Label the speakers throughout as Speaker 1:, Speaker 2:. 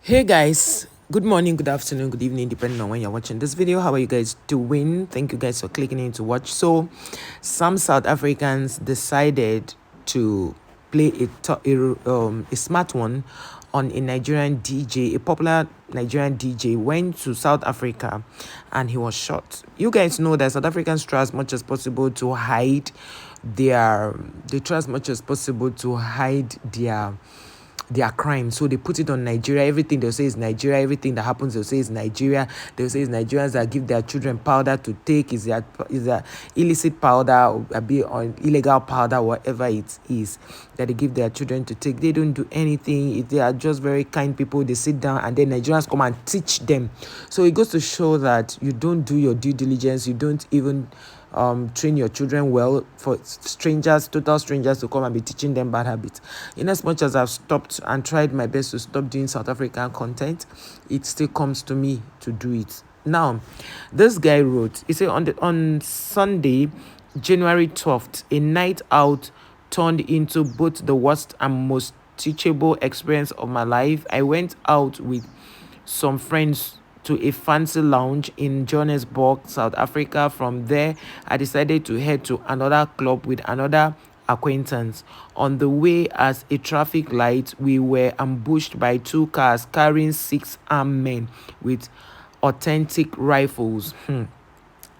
Speaker 1: Hey guys, good morning, good afternoon, good evening, depending on when you're watching this video. How are you guys doing? Thank you guys for clicking in to watch. So some South Africans decided to play a smart one on a Nigerian DJ. A popular Nigerian DJ went to South Africa and he was shot. You guys know that South Africans try as much as possible to hide they try as much as possible to hide their crime. So they put it on Nigeria. Everything they'll say is Nigeria. Everything that happens they'll say is Nigeria. They'll say it's Nigerians that give their children powder to take. Is that illicit powder or a bit on illegal powder, whatever it is that they give their children to take. They don't do anything. They are just very kind people. They sit down and then Nigerians come and teach them. So it goes to show that you don't do your due diligence. You don't even train your children well for total strangers to come and be teaching them bad habits. In as much as I've stopped and tried my best to stop doing South African content, it still comes to me to do it. Now, this guy wrote, he said on Sunday, January 12th, a night out turned into both the worst and most teachable experience of my life. I went out with some friends to a fancy lounge in Johannesburg, South Africa. From there, I decided to head to another club with another acquaintance. On the way, as a traffic light, we were ambushed by two cars carrying 6 armed men with authentic rifles.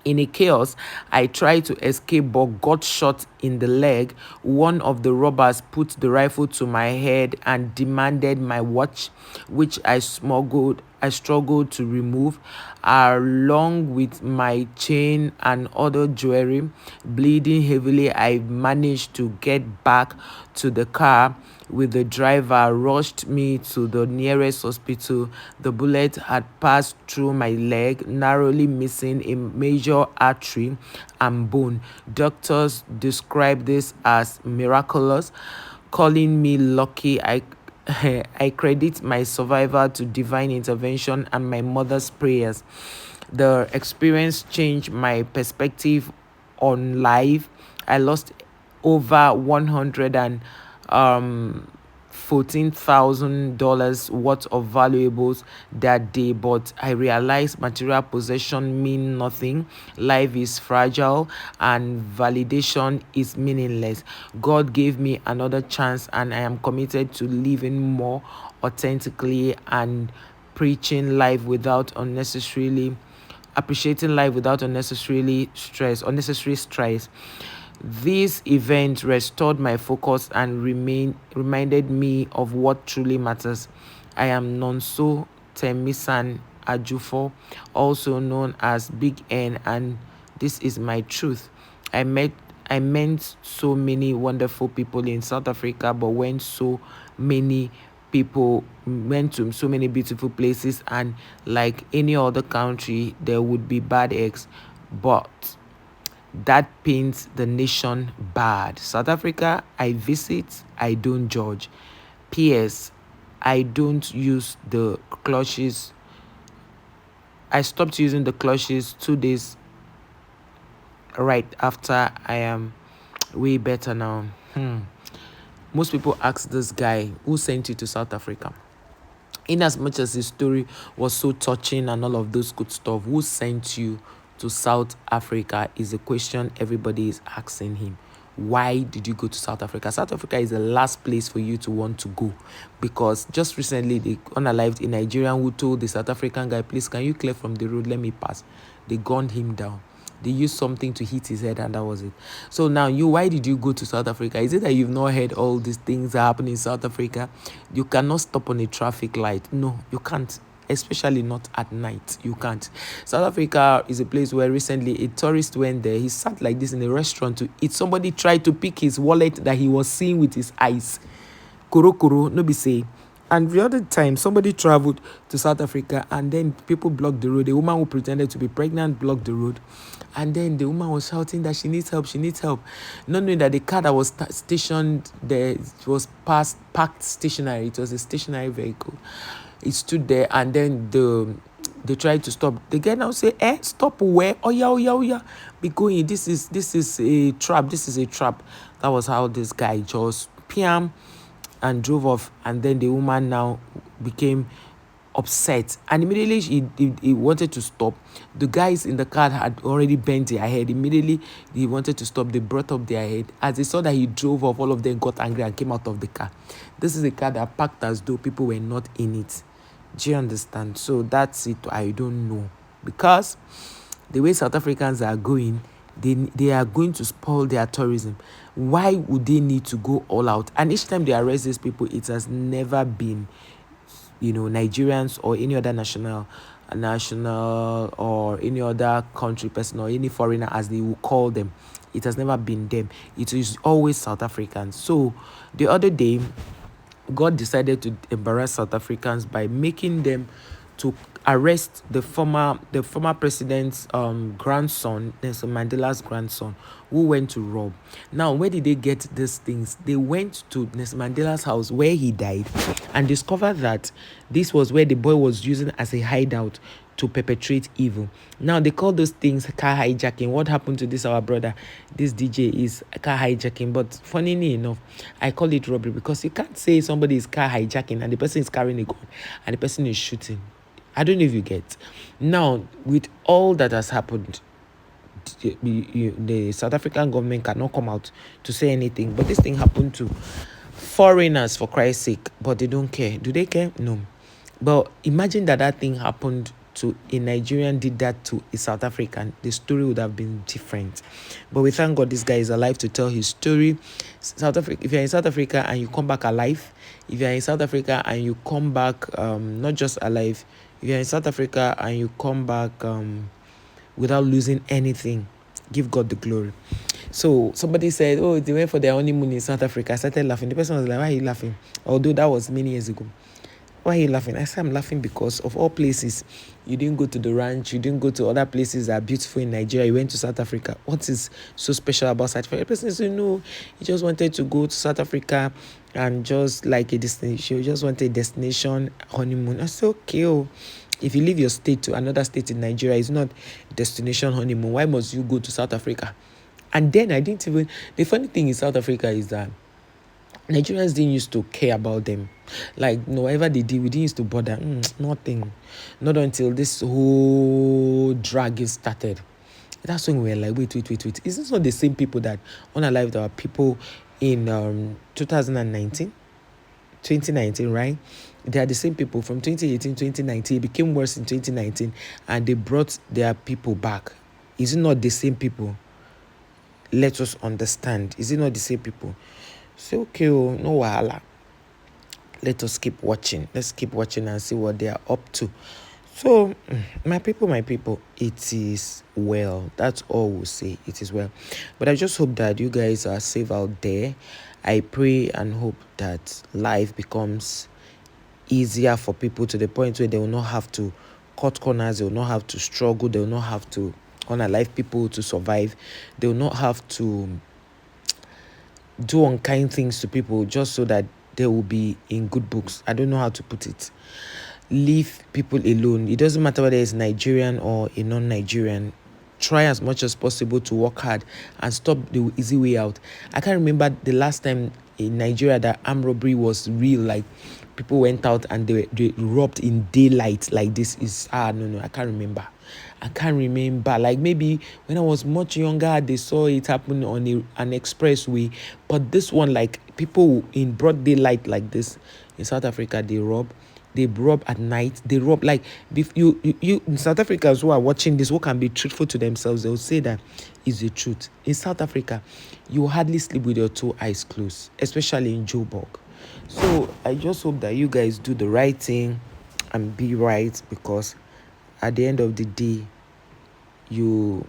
Speaker 1: In a chaos, I tried to escape but got shot in the leg. One of the robbers put the rifle to my head and demanded my watch, which I struggled to remove, along with my chain and other jewelry. Bleeding heavily, I managed to get back to the car with the driver rushed me to the nearest hospital. The bullet had passed through my leg, narrowly missing a major artery and bone. Doctors describe this as miraculous, calling me lucky. I credit my survival to divine intervention and my mother's prayers. The experience changed my perspective on life. I lost over 100 and $14,000 worth of valuables that day, but I realized material possession mean nothing. Life is fragile and validation is meaningless. God gave me another chance and I am committed to living more authentically and preaching life without unnecessarily appreciating life without unnecessary stress. This event restored my focus and reminded me of what truly matters. I am Nonso Temisan Ajufo, also known as Big N, and this is my truth. I met so many wonderful people in South Africa, but went to so many beautiful places, and like any other country, there would be bad eggs, but that paints the nation bad. South Africa, I visit, I don't judge. P.S. I don't use the clutches. I stopped using the clutches 2 days right after. I am way better now. Most people ask this guy, who sent you to South Africa? In as much as his story was so touching and all of those good stuff, who sent you to South Africa is a question everybody is asking him. Why did you go to South Africa? South Africa is the last place for you to want to go, because just recently they unalived a Nigerian who told the South African guy, please, can you clear from the road? Let me pass. They gunned him down. They used something to hit his head and that was it. So now why did you go to South Africa? Is it that you've not heard all these things that happen in South Africa? You cannot stop on a traffic light. No, you can't. Especially not at night. You can't. South Africa is a place where recently a tourist went there. He sat like this in a restaurant to eat. Somebody tried to pick his wallet that he was seeing with his eyes. Koro, no be say. And the other time, somebody traveled to South Africa and then people blocked the road. A woman who pretended to be pregnant blocked the road. And then the woman was shouting that she needs help. Not knowing that the car that was stationed there was parked stationary. It was a stationary vehicle. It stood there and then they tried to stop. The guy now say, stop where? Oh yeah. Be going. This is a trap. That was how this guy just piam and drove off, and then the woman now became upset, and immediately he wanted to stop. The guys in the car had already bent their head. Immediately he wanted to stop, they brought up their head. As they saw that he drove off, all of them got angry and came out of the car. This is a car that parked as though people were not in it. Do you understand? So that's it. I don't know, because the way South Africans are going, they are going to spoil their tourism. Why would they need to go all out? And each time they arrest these people, it has never been, Nigerians or any other national or any other country person or any foreigner, as they will call them. It has never been them. It is always South Africans. So the other day, God decided to embarrass South Africans by making them to arrest the former president's grandson, Nelson Mandela's grandson, who went to rob. Now, where did they get these things? They went to Nelson Mandela's house where he died and discovered that this was where the boy was using as a hideout to perpetrate evil. Now, they call those things car hijacking. What happened to this, our brother, this DJ, is car hijacking. But funnily enough, I call it robbery, because you can't say somebody is car hijacking and the person is carrying a gun and the person is shooting. I don't know if you get. Now, with all that has happened, the South African government cannot come out to say anything. But this thing happened to foreigners, for Christ's sake. But they don't care. Do they care? No. But imagine that thing happened to a Nigerian, did that to a South African. The story would have been different. But we thank God this guy is alive to tell his story. South Africa. If you're in South Africa and you come back alive, if you're in South Africa and you come back not just alive, if you're in South Africa and you come back without losing anything, give God the glory. So somebody said, oh, they went for their honeymoon in South Africa. I started laughing. The person was like, why are you laughing? Although that was many years ago. Why are you laughing? I said, I'm laughing because of all places, you didn't go to the ranch, you didn't go to other places that are beautiful in Nigeria, you went to South Africa. What is so special about South Africa? The person said, no, he just wanted to go to South Africa and just like a destination, you just wanted a destination honeymoon. I said, okay, if you leave your state to another state in Nigeria, it's not destination honeymoon. Why must you go to South Africa? And then the funny thing in South Africa is that Nigerians didn't used to care about them. Like, whatever they did, we didn't used to bother. Nothing. Not until this whole drag started. That's when we were like, wait. Is this not the same people that unalived our people in 2019, right? They are the same people from 2018, 2019. It became worse in 2019, and they brought their people back. Is it not the same people? Let us understand. Is it not the same people? So, okay, no wahala. Let us keep watching. Let's keep watching and see what they are up to. So, my people, it is well. That's all we'll say. It is well. But I just hope that you guys are safe out there. I pray and hope that life becomes easier for people to the point where they will not have to cut corners. They will not have to struggle. They will not have to unalive people to survive. They will not have to do unkind things to people just so that they will be in good books. I don't know how to put it. Leave people alone. It doesn't matter whether it's Nigerian or a non-Nigerian. Try as much as possible to work hard and stop the easy way out. I can't remember the last time in Nigeria that armed robbery was real. Like, people went out and they robbed in daylight like this. No, I can't remember. Like, maybe when I was much younger, they saw it happen on an expressway. But this one, like, people in broad daylight like this in South Africa, they rob at night. They rob, like, if you in South Africans who are watching this, who can be truthful to themselves, they'll say that is the truth. In South Africa, you hardly sleep with your two eyes closed, especially in Joburg. So I just hope that you guys do the right thing and be right, because at the end of the day, you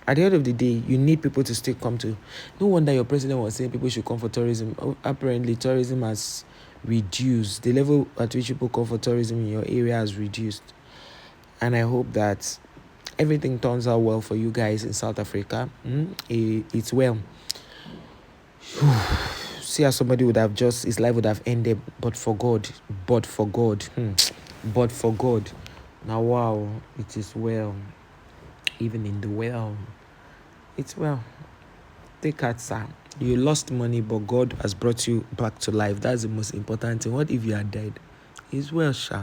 Speaker 1: need people to still come to. No wonder your president was saying people should come for tourism. Apparently, tourism has reduced. The level at which people come for tourism in your area has reduced. And I hope that everything turns out well for you guys in South Africa. It's well. See how somebody would have his life would have ended, but for God. Now, wow, it is well. Even in the well, it's well. Take heart, sir. You lost money, but God has brought you back to life. That's the most important thing. What if you are dead? He's well, Sha.